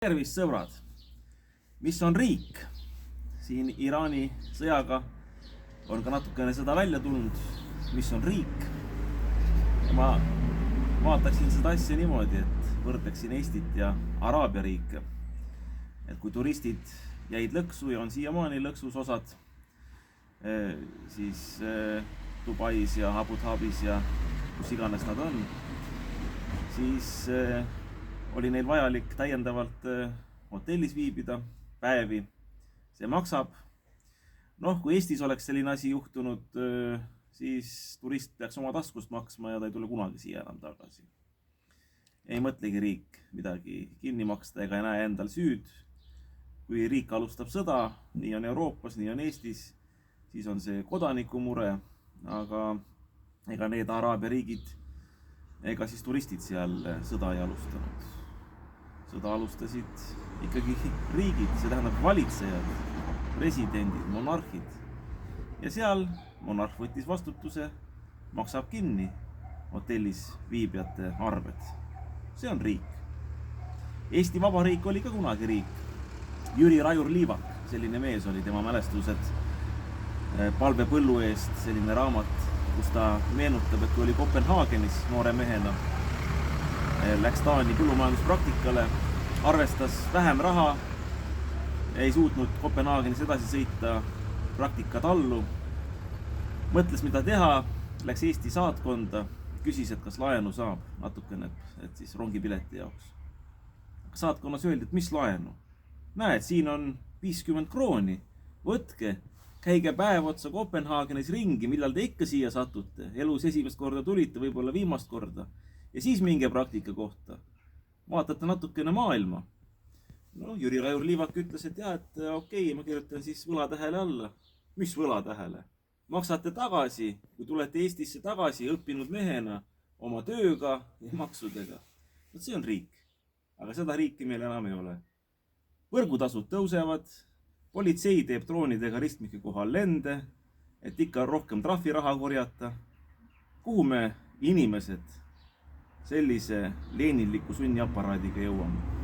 Tervist, sõbrad! Mis on riik? Siin Iraani sõjaga on ka natukene seda välja tulnud. Mis on riik? Ja ma vaataksin seda asja niimoodi, et võrdleksin Eestit ja Araabia riike. Et kui turistid jäid lõksu ja on siiamaani lõksus osad, siis Dubais ja Abu Dhabis ja kus iganes nad on, siis oli neil vajalik täiendavalt hotellis viibida päevi. See maksab. Kui Eestis oleks selline asi juhtunud, siis turist peaks oma taskust maksma ja ta ei tule kunagi siia enam tagasi. Ei mõtlegi riik midagi kinni maksta ega näe endal süüd. Kui riik alustab sõda, nii on Euroopas, nii on Eestis, siis on see kodaniku mure, aga ega need Araabia riigid ega siis turistid seal sõda ei alustanud. Sõda alustasid ikkagi riigid, see tähendab valitsejad, presidendid, monarhid. Ja seal monarh võttis vastutuse, maksab kinni hotellis viibijate arved. See on riik. Eesti Vabariik oli ka kunagi riik. Jüri Rajur Liivak, selline mees oli, tema mälestused Palve põllu eest, selline raamat, kus ta meenutab, et kui oli Kopenhaagenis noore mehena, läks Taani põllumajanduspraktikale, arvestas vähem raha, ei suutnud Kopenhaagenis edasi sõita praktika tallu, mõtles mida teha, läks Eesti saatkonda, küsis, et kas laenu saab natukene, et siis rongipileti jaoks. Aga saatkonnas öeldi, et mis laenu? Näed, siin on 50 krooni, võtke, käige päev otsa Kopenhaagenis ringi, millal te ikka siia satute, elus esimest korda tulite, võib-olla viimast korda, ja siis minge praktika kohta. Vaatate natukene maailma. Jüri Rajur Liivak ütles, et okei, ma kirjutan siis võlatähele alla. Mis võlatähele? Maksate tagasi, kui tulete Eestisse tagasi õppinud mehena oma tööga ja maksudega. See on riik. Aga seda riiki meil enam ei ole. Võrgutasud tõusevad, politsei teeb droonidega ristmike kohal lende, et ikka rohkem trahviraha korjata. Kuhu me inimesed sellise leeninliku sunniaparaadiga jõuame?